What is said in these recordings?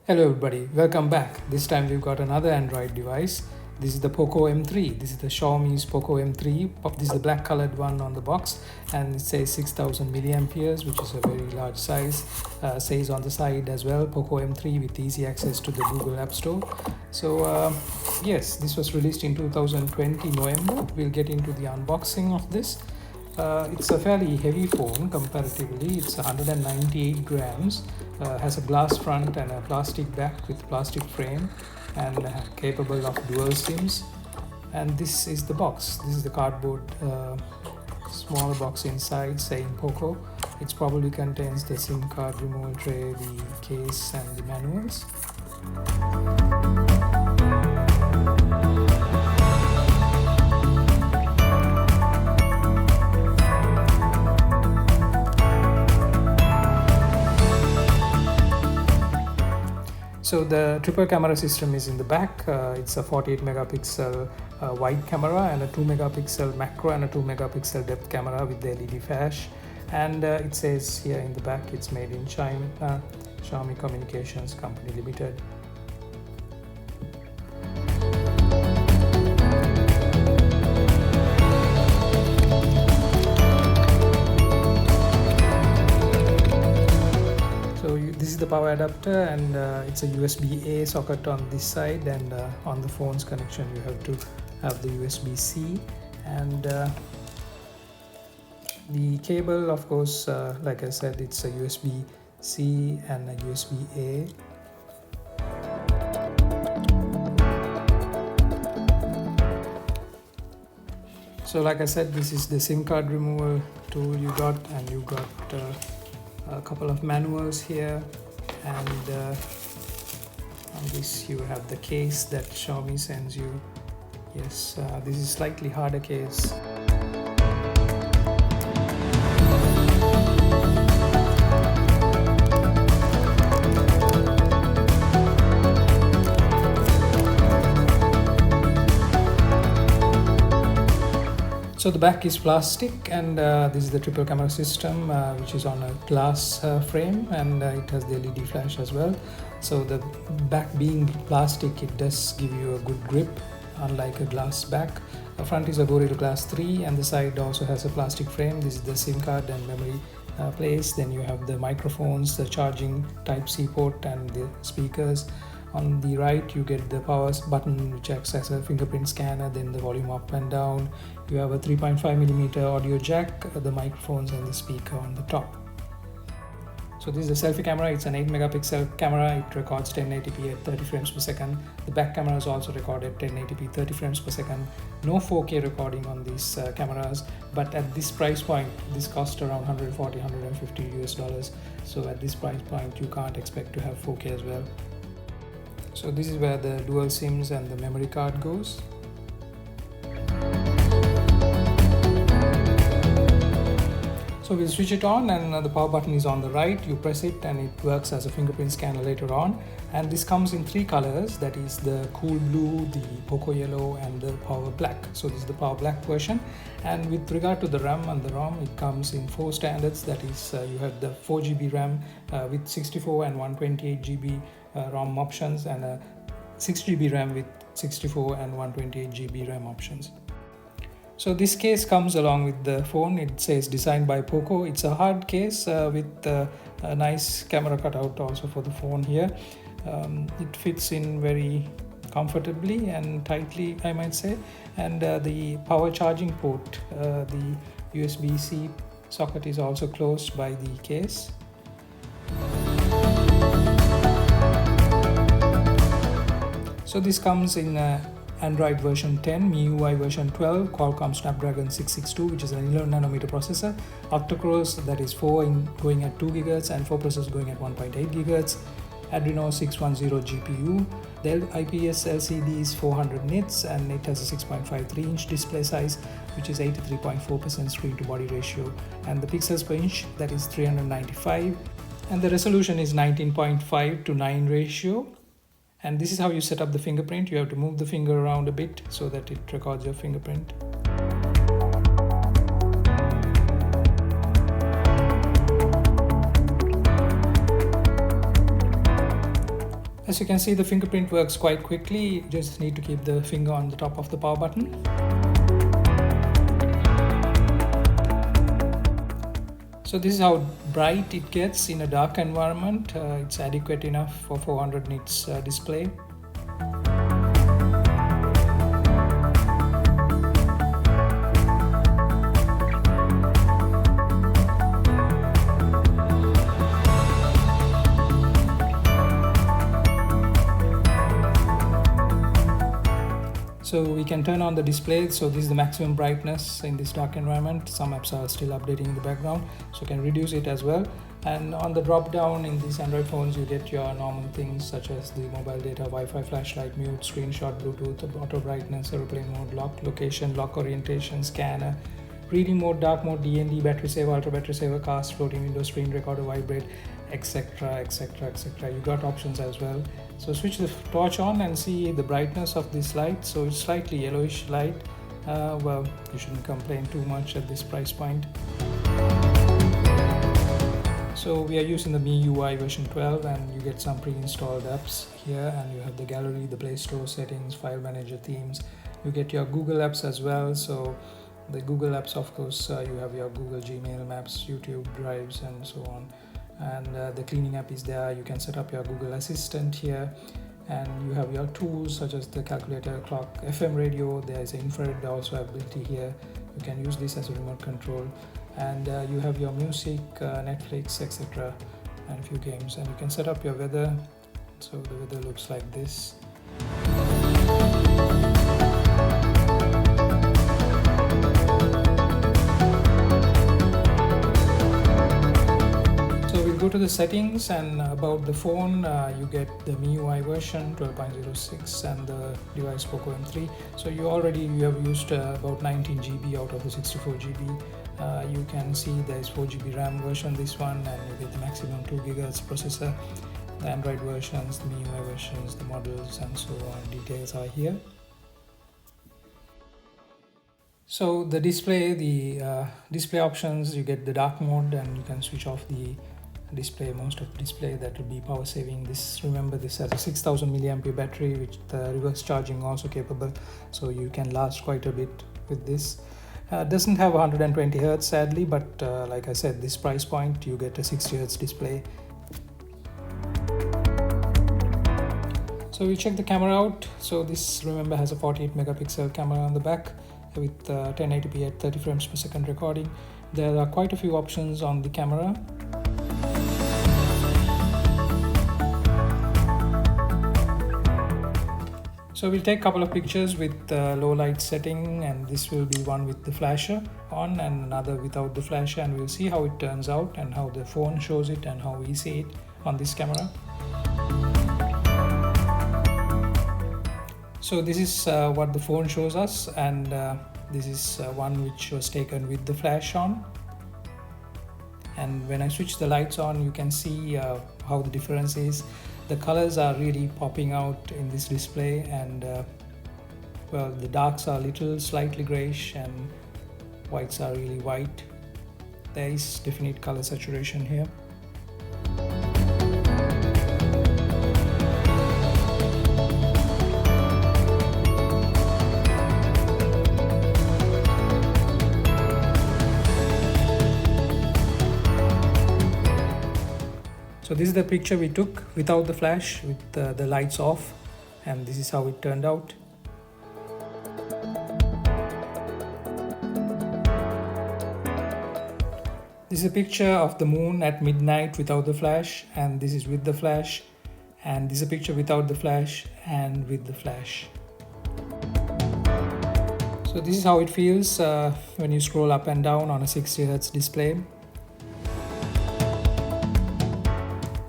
Hello everybody, welcome back. This time we've got another Android device. This is the POCO M3. This is the Xiaomi's POCO M3. This is the black colored one on the box, and it says 6000 milliamperes, which is a very large size. Says on the side as well, POCO M3 with easy access to the Google App Store. So yes, this was released in 2020 November. We'll get into the unboxing of this. It's a fairly heavy phone comparatively. It's 198 grams, has a glass front and a plastic back with plastic frame, and capable of dual SIMs. And this is the box. This is the cardboard smaller box inside saying POCO. It probably contains the SIM card removal tray, the case, and the manuals. So the triple camera system is in the back. It's a 48 megapixel wide camera and a 2 megapixel macro and a 2 megapixel depth camera with the LED flash. And it says here in the back it's made in China, Xiaomi Communications Company Limited. This is the power adapter, and it's a USB-A socket on this side, and on the phone's connection you have to have the USB-C, and the cable, of course, like I said, it's a USB-C and a USB-A. So like I said, this is the SIM card removal tool you got, and you got a couple of manuals here, and on this you have the case that Xiaomi sends you. Yes, this is slightly harder case. So the back is plastic, and this is the triple camera system, which is on a glass frame, and it has the LED flash as well. So the back being plastic, it does give you a good grip, unlike a glass back. The front is a Gorilla Glass 3, and the side also has a plastic frame. This is the SIM card and memory place. Then you have the microphones, the charging Type-C port, and the speakers. On the right you get the power button, which acts as a fingerprint scanner, then the volume up and down. You have a 3.5mm audio jack, the microphones, and the speaker on the top. So this is a selfie camera. It's an 8 megapixel camera. It records 1080p at 30 frames per second. The back camera is also recorded 1080p 30 frames per second. No 4K recording on these cameras, but at this price point, this costs around $140-150 US. So at this price point you can't expect to have 4K as well. So this is where the dual SIMs and the memory card goes. So we'll switch it on, and the power button is on the right. You press it and it works as a fingerprint scanner later on. And this comes in 3 colors, that is the cool blue, the POCO yellow, and the power black. So this is the power black version. And with regard to the RAM and the ROM, it comes in 4 standards. That is, you have the 4GB RAM with 64 and 128GB ROM options, and a 6GB RAM with 64 and 128GB RAM options. So this case comes along with the phone. It says designed by POCO. It's a hard case with a nice camera cutout also for the phone here. It fits in very comfortably and tightly, I might say. And the power charging port, the USB-C socket, is also closed by the case. So this comes in Android version 10, MIUI version 12, Qualcomm Snapdragon 662, which is an 11nm processor, octa-cores, that is 4 going at 2 GHz and 4 processors going at 1.8 GHz, Adreno 610 GPU, the IPS LCD is 400 nits, and it has a 6.53-inch display size, which is 83.4% screen to body ratio, and the pixels per inch, that is 395, and the resolution is 19.5 to 9 ratio. And this is how you set up the fingerprint. You have to move the finger around a bit so that it records your fingerprint. As you can see, the fingerprint works quite quickly. You just need to keep the finger on the top of the power button. So this is how bright it gets in a dark environment. It's adequate enough for 400 nits display. So we can turn on the display. So this is the maximum brightness in this dark environment. Some apps are still updating in the background, so you can reduce it as well. And on the drop down in these Android phones, you get your normal things such as the mobile data, Wi-Fi, flashlight, mute, screenshot, Bluetooth, auto brightness, aeroplane mode, lock location, lock orientation, scanner, reading mode, dark mode, DND, battery saver, ultra battery saver, cast, floating window, screen recorder, vibrate, etc, etc, etc. You got options as well. So switch the torch on and see the brightness of this light. So it's slightly yellowish light. Well, you shouldn't complain too much at this price point. So we are using the MIUI version 12, and you get some pre-installed apps here, and you have the gallery, the Play Store settings, file manager, themes. You get your Google apps as well. So the Google apps, of course, you have your Google Gmail, Maps, YouTube, Drives, and so on. And the cleaning app is there. You can set up your Google Assistant here, and you have your tools such as the calculator, clock, FM radio. There is an infrared also ability here. You can use this as a remote control, and you have your music, Netflix, etc, and a few games. And you can set up your weather. So the weather looks like this. Go to the settings, and about the phone, you get the MIUI version 12.06 and the device POCO M3. So you have used about 19 GB out of the 64 GB. You can see there is 4 GB RAM version, this one, and you get the maximum 2 GHz processor. The Android versions, the MIUI versions, the models, and so on. Details are here. So the display options, you get the dark mode, and you can switch off the display, most of the display. That will be power saving. Remember, this has a 6000 milliampere battery, which the reverse charging also capable, so you can last quite a bit with this. Doesn't have 120 Hz sadly, but like I said, this price point you get a 60 Hz display. So we check the camera out. So this, remember, has a 48 megapixel camera on the back with 1080p at 30 frames per second recording. There are quite a few options on the camera. So we'll take a couple of pictures with low light setting, and this will be one with the flasher on and another without the flasher, and we'll see how it turns out and how the phone shows it and how we see it on this camera. So this is what the phone shows us, and this is one which was taken with the flash on. And when I switch the lights on, you can see how the difference is. The colors are really popping out in this display, and well, the darks are slightly grayish, and whites are really white. There is definite color saturation here. So this is the picture we took without the flash, with the lights off, and this is how it turned out. This is a picture of the moon at midnight without the flash, and this is with the flash, and this is a picture without the flash and with the flash. So this is how it feels when you scroll up and down on a 60 Hz display.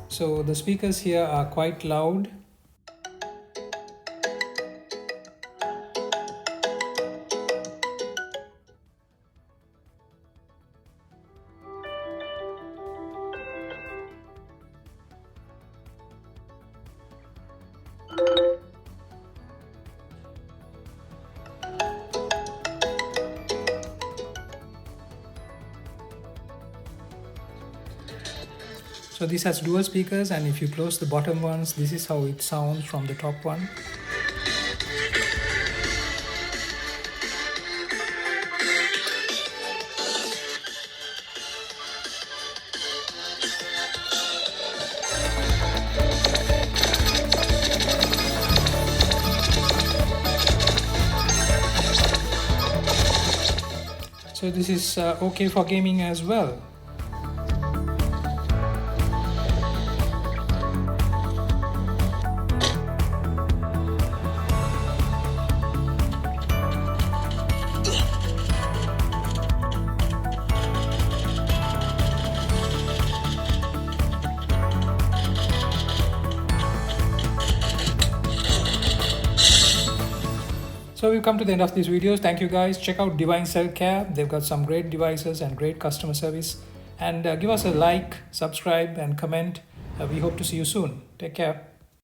So the speakers here are quite loud. So So this has dual speakers, and if you close the bottom ones, this is how it sounds from the top one. So this is okay for gaming as well. So we've come to the end of these videos. Thank you guys. Check out Divine Cell Care. They've got some great devices and great customer service. And give us a like, subscribe and comment. We hope to see you soon. Take care.